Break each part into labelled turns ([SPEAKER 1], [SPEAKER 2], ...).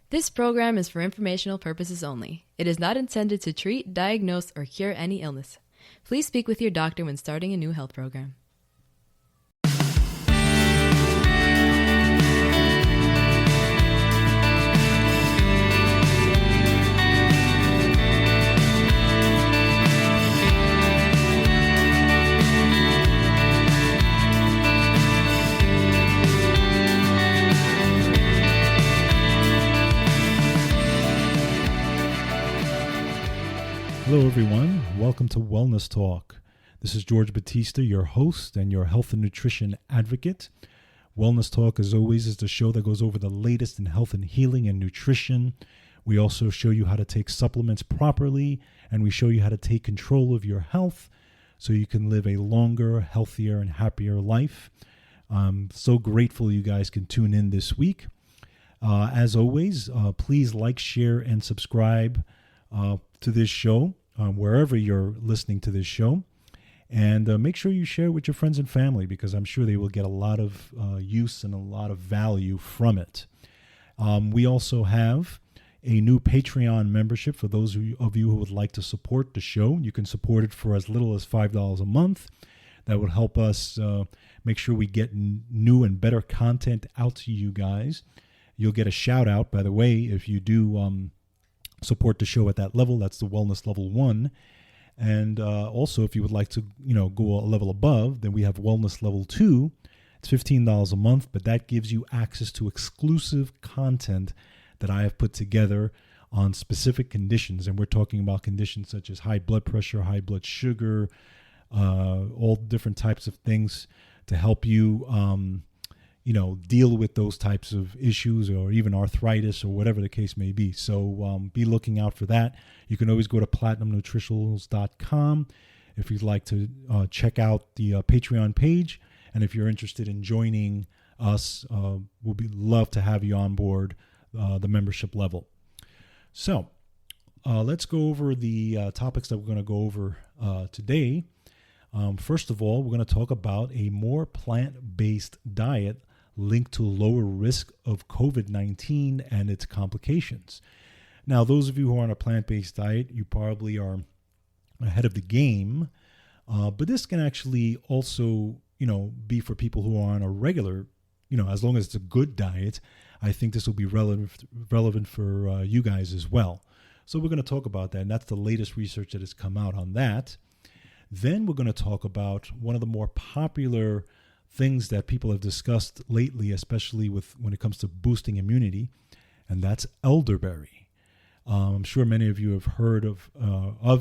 [SPEAKER 1] This program is for informational purposes only. It is not intended to treat, diagnose, or cure any illness. Please speak with your doctor when starting a new health program.
[SPEAKER 2] Hello, everyone. Welcome to Wellness Talk. This is George Batista, your host and your health and nutrition advocate. Wellness Talk, as always, is the show that goes over the latest in health and healing and nutrition. We also show you how to take supplements properly, and we show you how to take control of your health so you can live a longer, healthier, and happier life. I'm so grateful you guys can tune in this week. As always, please like, share, and subscribe to this show, wherever you're listening to this show. And make sure you share it with your friends and family, because I'm sure they will get a lot of use and a lot of value from it. We also have a new Patreon membership for those of you who would like to support the show. You can support it for as little as $5 a month. That would help us make sure we get new and better content out to you guys. You'll get a shout out, by the way, if you do support the show at that level. That's the Wellness Level 1. And also, if you would like to, go a level above, then we have Wellness Level 2. It's $15 a month, but that gives you access to exclusive content that I have put together on specific conditions. And we're talking about conditions such as high blood pressure, high blood sugar, all different types of things to help you deal with those types of issues, or even arthritis, or whatever the case may be. So be looking out for that. You can always go to platinumnutritionals.com if you'd like to check out the Patreon page. And if you're interested in joining us, we'll love to have you on board the membership level. So let's go over the topics that we're going to go over today. First of all, we're going to talk about a more plant-based diet linked to lower risk of COVID-19 and its complications. Now, those of you who are on a plant-based diet, you probably are ahead of the game, but this can actually also, be for people who are on a regular, as long as it's a good diet. I think this will be relevant for you guys as well. So we're going to talk about that, and that's the latest research that has come out on that. Then we're going to talk about one of the more popular things that people have discussed lately, especially when it comes to boosting immunity, and that's elderberry. I'm sure many of you have heard of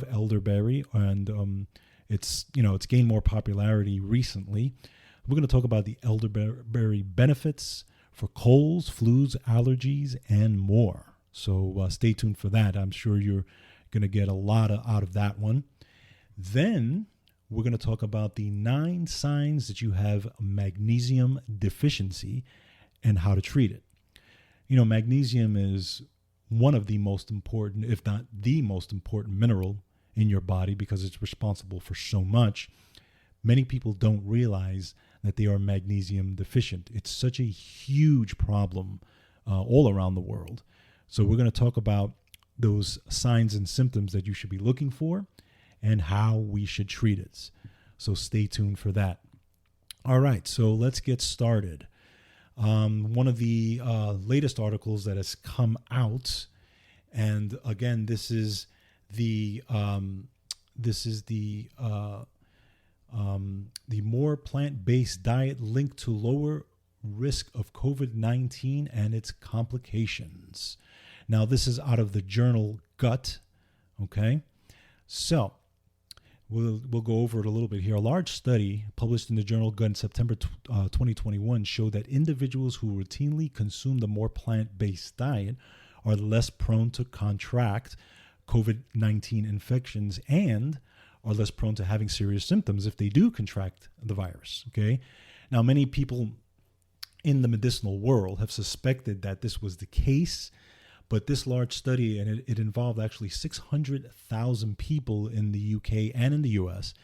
[SPEAKER 2] elderberry, and it's gained more popularity recently. We're going to talk about the elderberry benefits for colds, flus, allergies, and more. So stay tuned for that. I'm sure you're going to get a lot out of that one. Then we're going to talk about the 9 signs that you have magnesium deficiency and how to treat it. Magnesium is one of the most important, if not the most important mineral in your body, because it's responsible for so much. Many people don't realize that they are magnesium deficient. It's such a huge problem all around the world. So we're going to talk about those signs and symptoms that you should be looking for and how we should treat it. So stay tuned for that. All right, so let's get started. One of the latest articles that has come out, and again, this is the more plant-based diet linked to lower risk of COVID-19 and its complications. Now, this is out of the journal Gut. Okay, so we'll go over it a little bit here. A large study published in the journal Gut in September 2021 showed that individuals who routinely consume the more plant-based diet are less prone to contract COVID-19 infections and are less prone to having serious symptoms if they do contract the virus. Okay, now many people in the medicinal world have suspected that this was the case, but this large study, and it involved actually 600,000 people in the UK and in the US,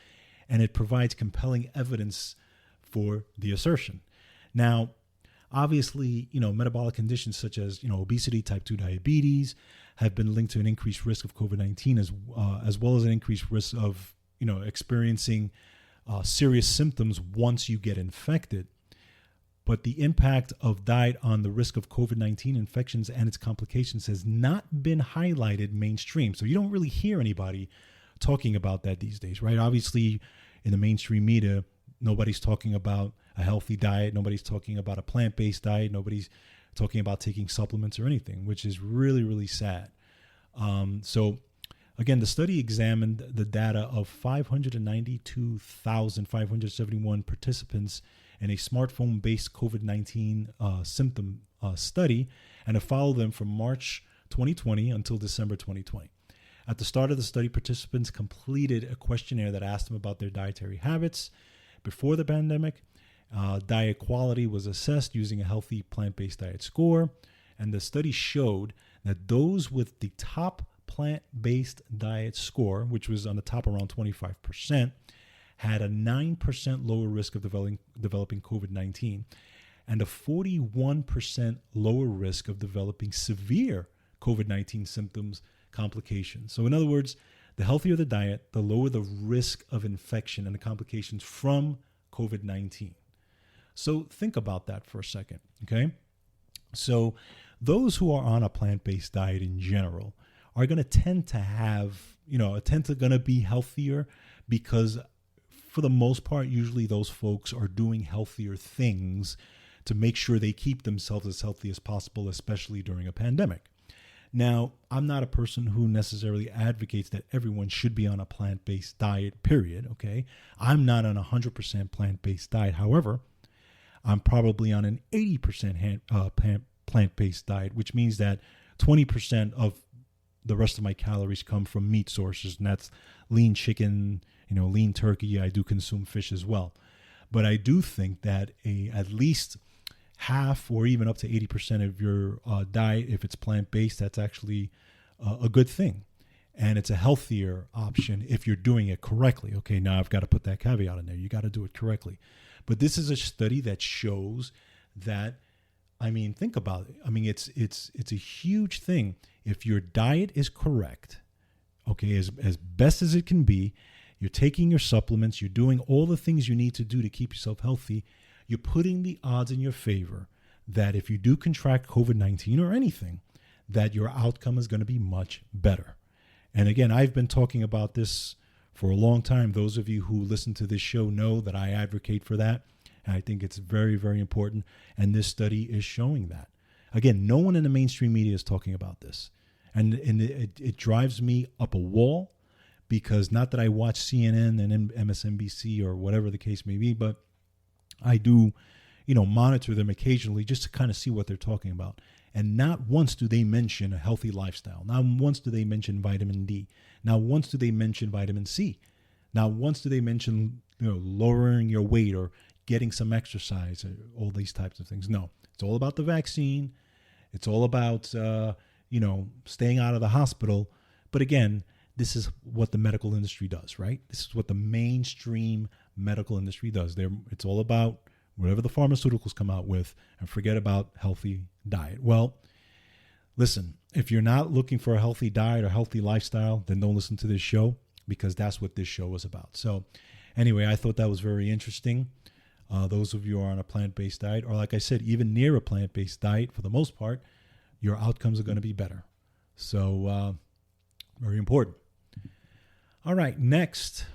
[SPEAKER 2] and it provides compelling evidence for the assertion. Now, Obviously, metabolic conditions such as, obesity, type 2 diabetes have been linked to an increased risk of COVID-19 as well as an increased risk of, experiencing serious symptoms once you get infected. But the impact of diet on the risk of COVID-19 infections and its complications has not been highlighted mainstream. So you don't really hear anybody talking about that these days, right? Obviously, in the mainstream media, nobody's talking about a healthy diet. Nobody's talking about a plant-based diet. Nobody's talking about taking supplements or anything, which is really, really sad. So again, the study examined the data of 592,571 participants in a smartphone-based COVID-19 symptom study, and it followed them from March 2020 until December 2020. At the start of the study, participants completed a questionnaire that asked them about their dietary habits before the pandemic. Diet quality was assessed using a healthy plant-based diet score, and the study showed that those with the top plant-based diet score, which was on the top around 25%, had a 9% lower risk of developing COVID-19 and a 41% lower risk of developing severe COVID-19 symptoms, complications. So in other words, the healthier the diet, the lower the risk of infection and the complications from COVID-19. So think about that for a second, okay? So those who are on a plant-based diet in general are going to tend to have, going to be healthier because for the most part, usually those folks are doing healthier things to make sure they keep themselves as healthy as possible, especially during a pandemic. Now, I'm not a person who necessarily advocates that everyone should be on a plant-based diet, period, okay? I'm not on a 100% plant-based diet. However, I'm probably on an 80% plant-based diet, which means that 20% of the rest of my calories come from meat sources, and that's lean chicken, lean turkey. I do consume fish as well. But I do think that at least half or even up to 80% of your diet, if it's plant-based, that's actually a good thing. And it's a healthier option if you're doing it correctly. Okay, now I've got to put that caveat in there. You got to do it correctly. But this is a study that shows that, think about it. It's a huge thing. If your diet is correct, okay, as best as it can be, you're taking your supplements, you're doing all the things you need to do to keep yourself healthy, you're putting the odds in your favor that if you do contract COVID-19 or anything, that your outcome is going to be much better. And again, I've been talking about this for a long time. Those of you who listen to this show know that I advocate for that. And I think it's very, very important. And this study is showing that. Again, no one in the mainstream media is talking about this. And it drives me up a wall because not that I watch CNN and MSNBC or whatever the case may be, but I do, monitor them occasionally just to kind of see what they're talking about. And not once do they mention a healthy lifestyle. Not once do they mention vitamin D. Not once do they mention vitamin C. Not once do they mention, lowering your weight or getting some exercise or all these types of things. No, it's all about the vaccine. It's all about, staying out of the hospital. But again, this is what the medical industry does, right? This is what the mainstream medical industry does. It's all about whatever the pharmaceuticals come out with and forget about healthy diet. Well, listen, if you're not looking for a healthy diet or healthy lifestyle, then don't listen to this show because that's what this show is about. So anyway, I thought that was very interesting. Those of you who are on a plant-based diet, or like I said, even near a plant-based diet, for the most part, your outcomes are going to be better. So very important. All right, next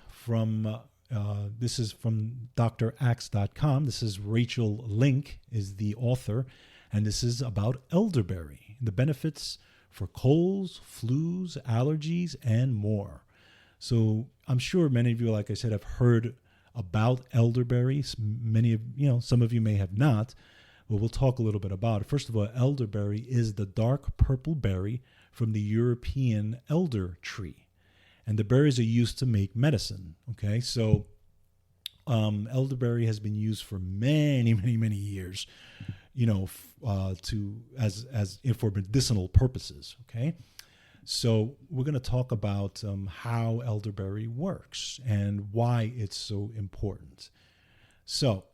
[SPEAKER 2] this is from drax.com. This is Rachel Link is the author, and this is about elderberry, the benefits for colds, flus, allergies, and more. So I'm sure many of you, like I said, have heard about elderberry. Some of you may have not, but we'll talk a little bit about it. First of all, elderberry is the dark purple berry from the European elder tree. And the berries are used to make medicine. Okay, so elderberry has been used for many, many, many years, for medicinal purposes. Okay, so we're going to talk about how elderberry works and why it's so important. So,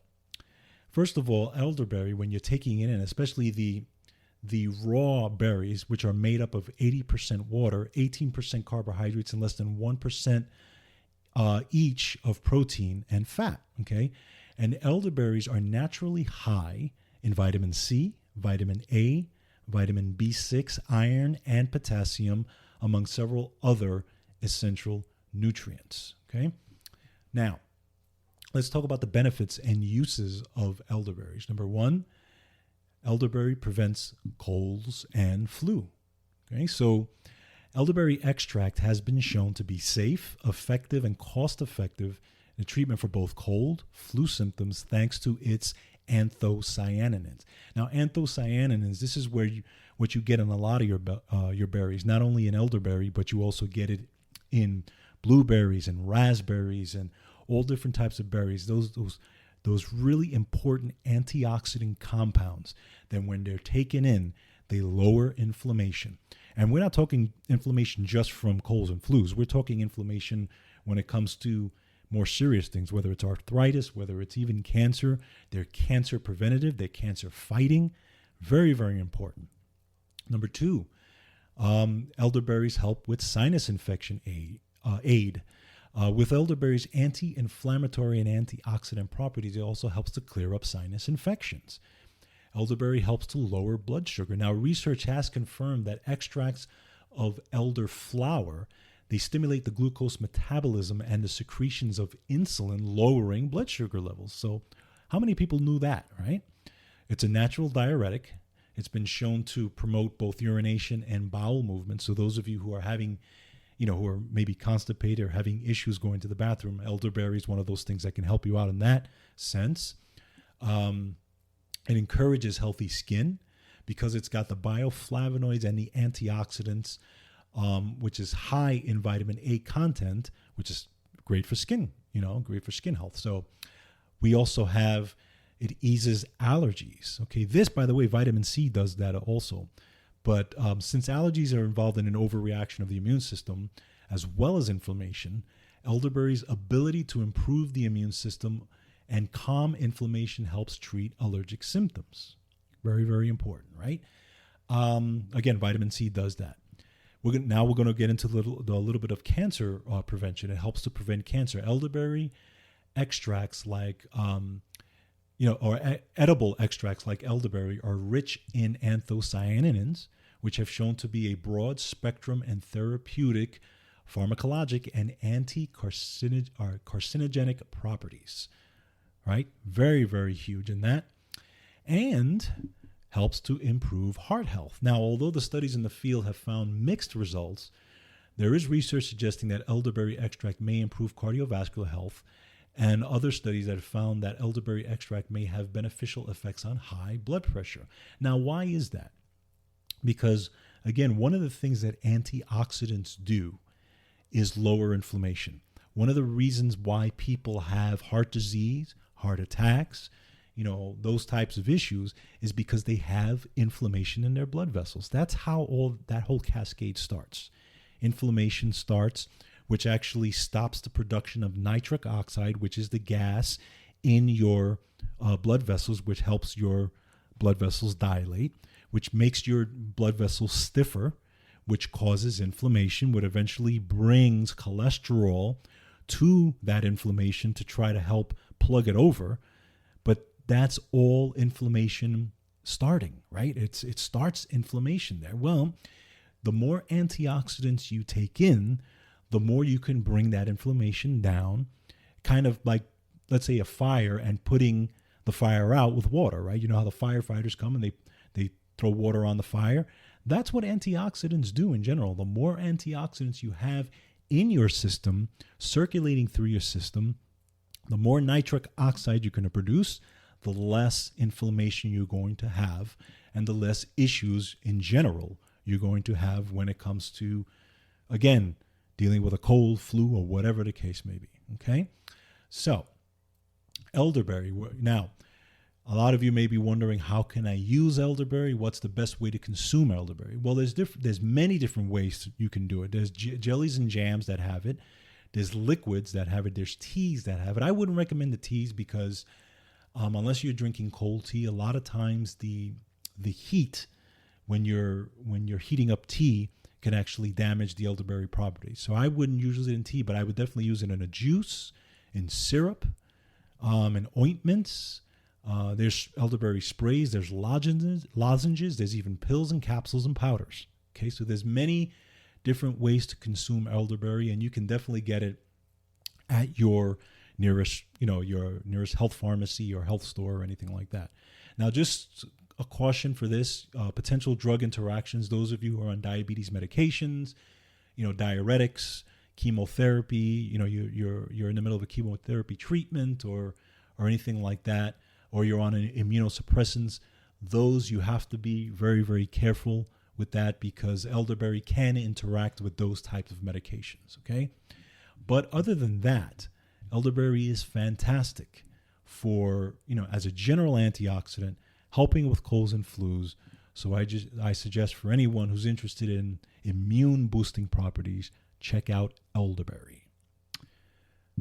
[SPEAKER 2] First of all, elderberry, when you're taking it in, especially the raw berries, which are made up of 80% water, 18% carbohydrates, and less than 1% each of protein and fat, okay? And elderberries are naturally high in vitamin C, vitamin A, vitamin B6, iron, and potassium, among several other essential nutrients, okay? Now, let's talk about the benefits and uses of elderberries. Number one, elderberry prevents colds and flu. Okay, so elderberry extract has been shown to be safe, effective, and cost-effective in treatment for both cold, flu symptoms thanks to its anthocyanins. Now, anthocyanins, this is what you get in a lot of your berries, not only in elderberry, but you also get it in blueberries and raspberries and all different types of berries. Those really important antioxidant compounds that when they're taken in, they lower inflammation. And we're not talking inflammation just from colds and flus. We're talking inflammation when it comes to more serious things, whether it's arthritis, whether it's even cancer. They're cancer preventative. They're cancer fighting. Very, very important. Number two, elderberries help with sinus infection aid. With elderberries' anti-inflammatory and antioxidant properties, it also helps to clear up sinus infections. Elderberry helps to lower blood sugar. Now, research has confirmed that extracts of elderflower, they stimulate the glucose metabolism and the secretions of insulin, lowering blood sugar levels. So how many people knew that, right? It's a natural diuretic. It's been shown to promote both urination and bowel movement. So those of you who are having who are maybe constipated or having issues going to the bathroom, elderberry is one of those things that can help you out in that sense. It encourages healthy skin because it's got the bioflavonoids and the antioxidants, which is high in vitamin A content, which is great for skin, great for skin health. So we also have, it eases allergies. Okay, this, by the way, vitamin C does that also. But since allergies are involved in an overreaction of the immune system, as well as inflammation, elderberry's ability to improve the immune system and calm inflammation helps treat allergic symptoms. Very, very important, right? Again, vitamin C does that. We're going to get into a little bit of cancer prevention. It helps to prevent cancer. Elderberry extracts like edible extracts like elderberry are rich in anthocyanins, which have shown to be a broad spectrum and therapeutic, pharmacologic, and carcinogenic properties. Right? Very, very huge in that. And helps to improve heart health. Now, although the studies in the field have found mixed results, there is research suggesting that elderberry extract may improve cardiovascular health, and other studies that have found that elderberry extract may have beneficial effects on high blood pressure. Now, why is that? Because, again, one of the things that antioxidants do is lower inflammation. One of the reasons why people have heart disease, heart attacks, those types of issues is because they have inflammation in their blood vessels. That's how that whole cascade starts. Inflammation starts, which actually stops the production of nitric oxide, which is the gas in your blood vessels, which helps your blood vessels dilate, which makes your blood vessels stiffer, which causes inflammation, which eventually brings cholesterol to that inflammation to try to help plug it over. But that's all inflammation starting, right? It starts inflammation there. Well, the more antioxidants you take in, the more you can bring that inflammation down, kind of like, let's say, a fire and putting the fire out with water, right? You know how the firefighters come and they throw water on the fire? That's what antioxidants do in general. The more antioxidants you have in your system, circulating through your system, the more nitric oxide you're going to produce, the less inflammation you're going to have, and the less issues in general you're going to have when it comes to, again, dealing with a cold, flu, or whatever the case may be, okay? So, elderberry. Now, a lot of you may be wondering, how can I use elderberry? What's the best way to consume elderberry? Well, there's many different ways you can do it. There's jellies and jams that have it. There's liquids that have it. There's teas that have it. I wouldn't recommend the teas because Unless you're drinking cold tea, a lot of times the heat when you're heating up tea can actually damage the elderberry properties. So I wouldn't use it in tea, but I would definitely use it in a juice, in syrup, in ointments. There's elderberry sprays, there's lozenges, there's even pills and capsules and powders. Okay, so there's many different ways to consume elderberry, and you can definitely get it at your nearest health pharmacy or health store or anything like that. Now, just a caution for this, potential drug interactions, those of you who are on diabetes medications, diuretics, chemotherapy, you're in the middle of a chemotherapy treatment or anything like that, or you're on immunosuppressants, those you have to be very, very careful with that because elderberry can interact with those types of medications, okay? But other than that, elderberry is fantastic for, as a general antioxidant, helping with colds and flus. So I suggest for anyone who's interested in immune boosting properties, check out elderberry.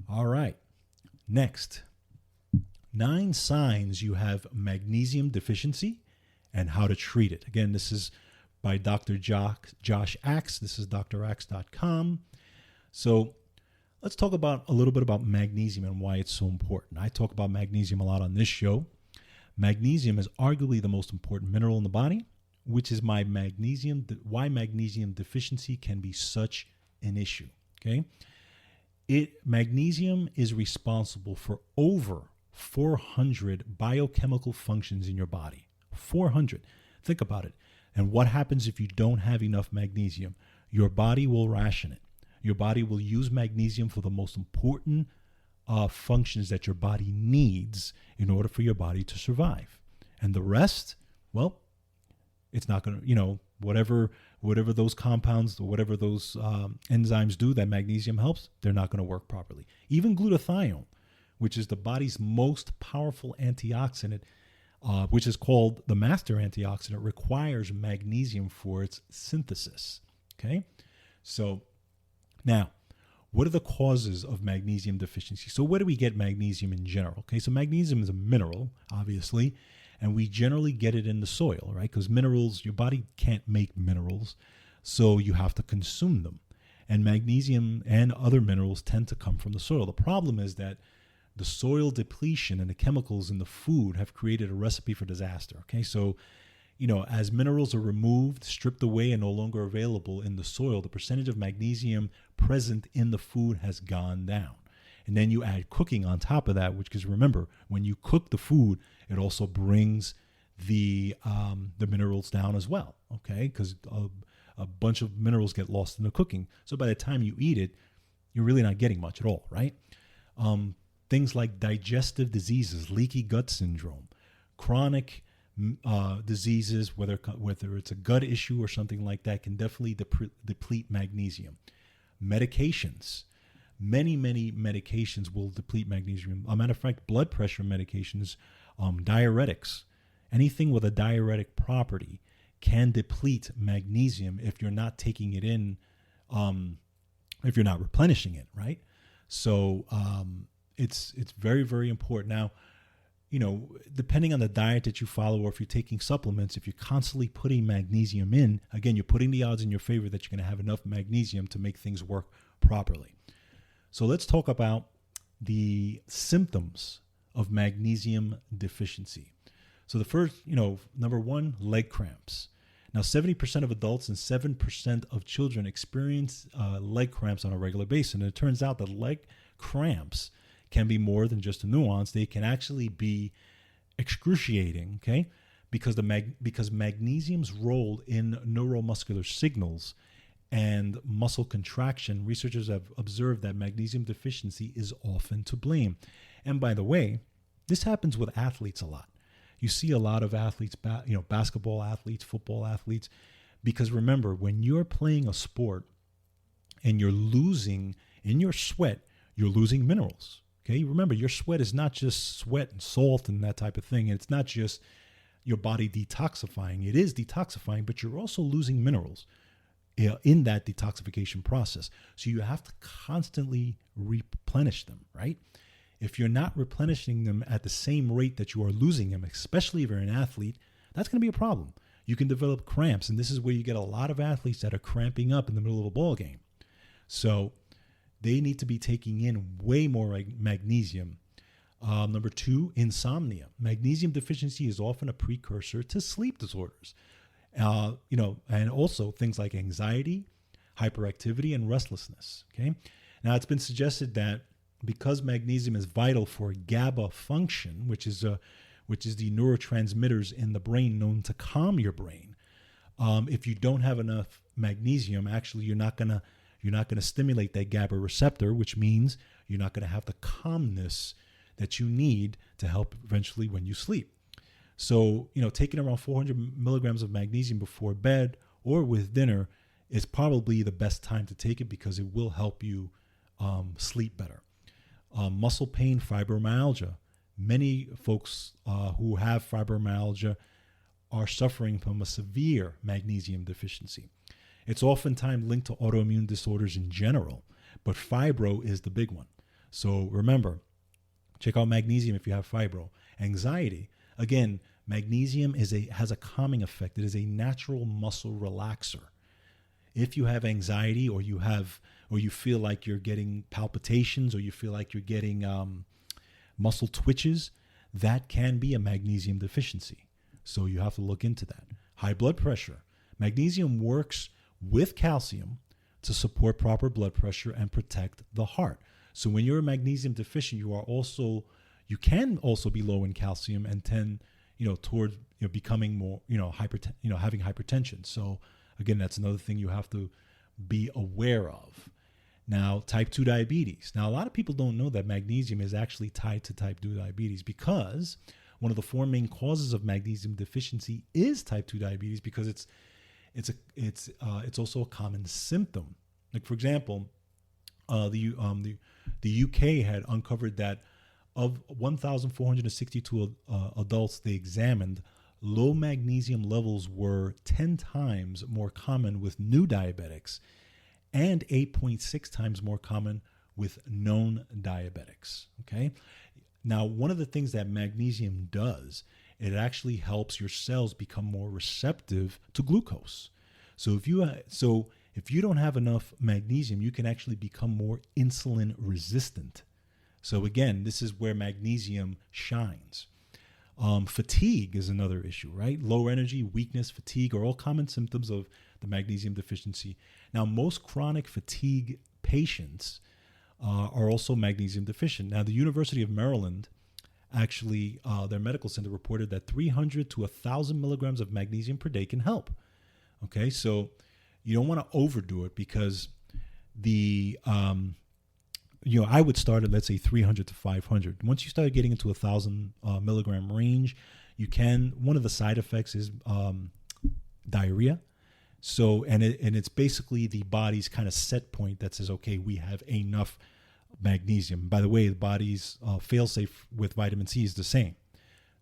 [SPEAKER 2] All right. Next, 9 signs you have magnesium deficiency and how to treat it. Again, this is by Dr. Josh Axe. This is draxe.com. So let's talk a little bit about magnesium and why it's so important. I talk about magnesium a lot on this show. Magnesium is arguably the most important mineral in the body, which is why magnesium deficiency can be such an issue. Okay, magnesium is responsible for over 400 biochemical functions in your body. 400. Think about it. And what happens if you don't have enough magnesium? Your body will ration it. Your body will use magnesium for the most important functions that your body needs in order for your body to survive. And the rest, well, it's not going to, whatever those compounds or whatever those enzymes do that magnesium helps, they're not going to work properly. Even glutathione, which is the body's most powerful antioxidant, which is called the master antioxidant, requires magnesium for its synthesis. Okay? So now, what are the causes of magnesium deficiency? So where do we get magnesium in general? Okay, so magnesium is a mineral, obviously, and we generally get it in the soil, right? Because minerals, your body can't make minerals, so you have to consume them. And magnesium and other minerals tend to come from the soil. The problem is that the soil depletion and the chemicals in the food have created a recipe for disaster, okay? So, as minerals are removed, stripped away, and no longer available in the soil, the percentage of magnesium present in the food has gone down. And then you add cooking on top of that, because remember, when you cook the food, it also brings the minerals down as well, okay? Because a bunch of minerals get lost in the cooking. So by the time you eat it, you're really not getting much at all, right? Things like digestive diseases, leaky gut syndrome, chronic diseases, whether it's a gut issue or something like that, can definitely deplete magnesium. Medications, many medications will deplete magnesium. As a matter of fact, blood pressure medications, diuretics, anything with a diuretic property can deplete magnesium if you're not taking it in, if you're not replenishing it, right? So it's very, very important. Now, depending on the diet that you follow, or if you're taking supplements, if you're constantly putting magnesium in, again, you're putting the odds in your favor that you're going to have enough magnesium to make things work properly. So let's talk about the symptoms of magnesium deficiency. So the first, number one, leg cramps. Now, 70% of adults and 7% of children experience leg cramps on a regular basis. And it turns out that leg cramps can be more than just a nuance. They can actually be excruciating, okay? Because because magnesium's role in neuromuscular signals and muscle contraction, researchers have observed that magnesium deficiency is often to blame. And by the way, this happens with athletes a lot. You see a lot of athletes, basketball athletes, football athletes, because remember, when you're playing a sport and you're losing in your sweat, you're losing minerals. Okay, remember, your sweat is not just sweat and salt and that type of thing. It's not just your body detoxifying. It is detoxifying, but you're also losing minerals in that detoxification process. So you have to constantly replenish them, right? if you're not replenishing them at the same rate that you are losing them, especially if you're an athlete, that's going to be a problem. You can develop cramps, and this is where you get a lot of athletes that are cramping up in the middle of a ball game. So they need to be taking in way more magnesium. Number 2, insomnia. Magnesium deficiency is often a precursor to sleep disorders. And also things like anxiety, hyperactivity, and restlessness. Okay. Now, it's been suggested that because magnesium is vital for GABA function, which is the neurotransmitters in the brain known to calm your brain, if you don't have enough magnesium, actually you're not gonna stimulate that GABA receptor, which means you're not gonna have the calmness that you need to help eventually when you sleep. So, taking around 400 milligrams of magnesium before bed or with dinner is probably the best time to take it because it will help you sleep better. Muscle pain, fibromyalgia. Many folks who have fibromyalgia are suffering from a severe magnesium deficiency. It's oftentimes linked to autoimmune disorders in general, but fibro is the big one. So remember, check out magnesium if you have fibro. Anxiety, again, magnesium has a calming effect. It is a natural muscle relaxer. If you have anxiety or you feel like you're getting palpitations or you feel like you're getting muscle twitches, that can be a magnesium deficiency. So you have to look into that. High blood pressure. Magnesium works with calcium to support proper blood pressure and protect the heart. So when you're magnesium deficient, you can also be low in calcium and tend, toward becoming more, having hypertension. So again, that's another thing you have to be aware of. Now, type 2 diabetes. Now, a lot of people don't know that magnesium is actually tied to type 2 diabetes because one of the 4 main causes of magnesium deficiency is type 2 diabetes because it's also a common symptom. Like, for example, the UK had uncovered that of 1,462 adults they examined, low magnesium levels were 10 times more common with new diabetics and 8.6 times more common with known diabetics. Okay. Now, one of the things that magnesium does, it actually helps your cells become more receptive to glucose. So if you don't have enough magnesium, you can actually become more insulin resistant. So again, this is where magnesium shines. Fatigue is another issue, right? Low energy, weakness, fatigue are all common symptoms of the magnesium deficiency. Now, most chronic fatigue patients are also magnesium deficient. Now, the University of Maryland, actually, their medical center reported that 300 to 1,000 milligrams of magnesium per day can help. Okay, so you don't want to overdo it because I would start at, let's say, 300 to 500. Once you start getting into 1,000 milligram range, one of the side effects is diarrhea. So, and it's basically the body's kind of set point that says, okay, we have enough magnesium. By the way, the body's fail-safe with vitamin C is the same,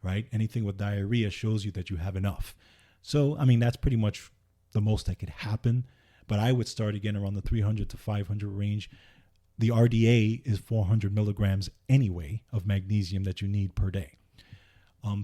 [SPEAKER 2] right? Anything with diarrhea shows you that you have enough. So, that's pretty much the most that could happen. But I would start again around the 300 to 500 range. The RDA is 400 milligrams anyway of magnesium that you need per day.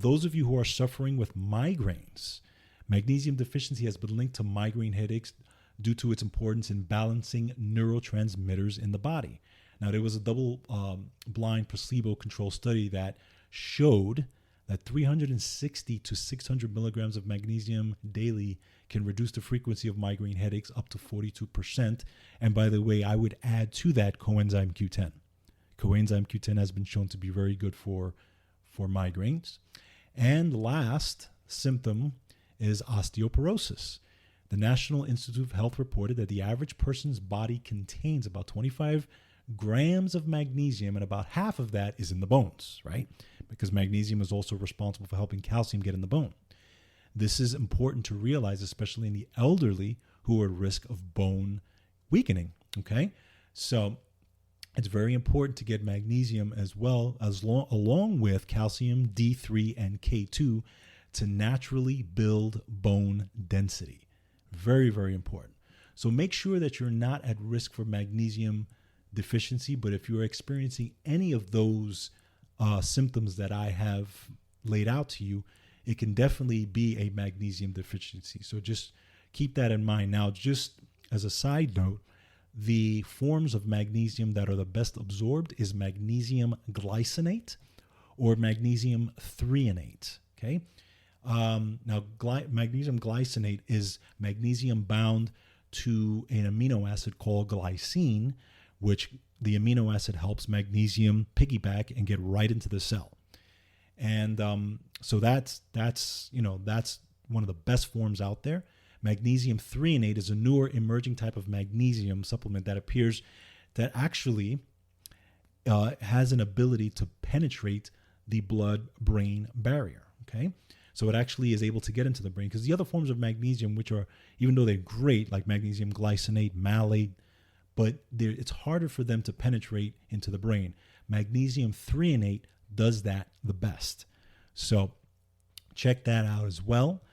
[SPEAKER 2] Those of you who are suffering with migraines, magnesium deficiency has been linked to migraine headaches due to its importance in balancing neurotransmitters in the body. Now, there was a double-blind placebo-controlled study that showed that 360 to 600 milligrams of magnesium daily can reduce the frequency of migraine headaches up to 42%. And by the way, I would add to that coenzyme Q10. Coenzyme Q10 has been shown to be very good for migraines. And last symptom is osteoporosis. The National Institute of Health reported that the average person's body contains about 25 grams of magnesium, and about half of that is in the bones, right? Because magnesium is also responsible for helping calcium get in the bone. This is important to realize, especially in the elderly who are at risk of bone weakening, okay? So it's very important to get magnesium as well as along with calcium, D3, and K2 to naturally build bone density. Very, very important. So make sure that you're not at risk for magnesium deficiency. But if you're experiencing any of those symptoms that I have laid out to you, it can definitely be a magnesium deficiency. So just keep that in mind. Now, just as a side note, the forms of magnesium that are the best absorbed is magnesium glycinate or magnesium threonate. Okay. Now, magnesium glycinate is magnesium bound to an amino acid called glycine, which the amino acid helps magnesium piggyback and get right into the cell. And so that's one of the best forms out there. Magnesium threonate is a newer emerging type of magnesium supplement that appears that actually has an ability to penetrate the blood-brain barrier. Okay, so it actually is able to get into the brain, because the other forms of magnesium, which are, even though they're great, like magnesium glycinate, malate, but it's harder for them to penetrate into the brain. Magnesium threonate does that the best. So check that out as well.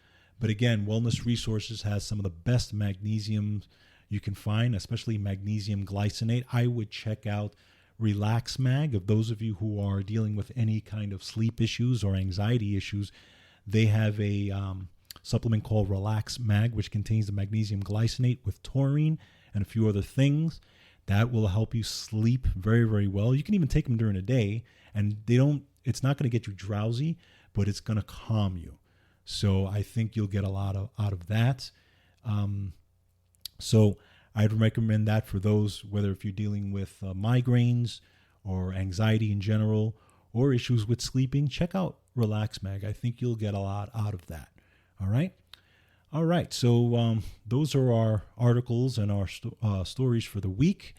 [SPEAKER 2] But again, Wellness Resources has some of the best magnesium you can find, especially magnesium glycinate. I would check out Relax Mag. Of those of you who are dealing with any kind of sleep issues or anxiety issues, they have a supplement called Relax Mag, which contains the magnesium glycinate with taurine and a few other things that will help you sleep very, very well. You can even take them during the day, and it's not going to get you drowsy, but it's going to calm you. So I think you'll get a lot out of that. So I'd recommend that for those, whether if you're dealing with migraines or anxiety in general or issues with sleeping, check out Relax Mag. I think you'll get a lot out of that. All right. All right. So those are our articles and our stories for the week.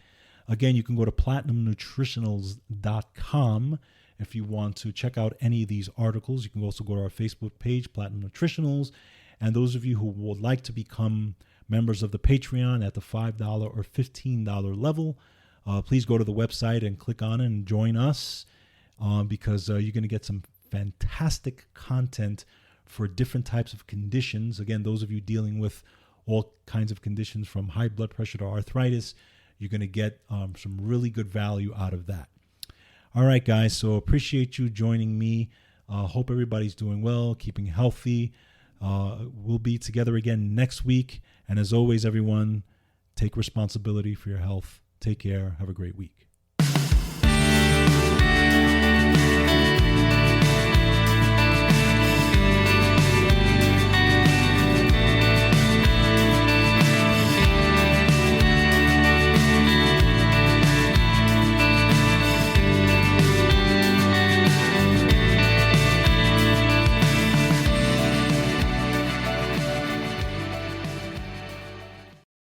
[SPEAKER 2] Again, you can go to platinumnutritionals.com if you want to check out any of these articles. You can also go to our Facebook page, Platinum Nutritionals. And those of you who would like to become members of the Patreon at the $5 or $15 level, please go to the website and click on it and join us, because you're going to get some fantastic content for different types of conditions. Again, those of you dealing with all kinds of conditions from high blood pressure to arthritis, you're going to get some really good value out of that. All right, guys, so appreciate you joining me. Hope everybody's doing well, keeping healthy. We'll be together again next week. And as always, everyone, take responsibility for your health. Take care. Have a great week.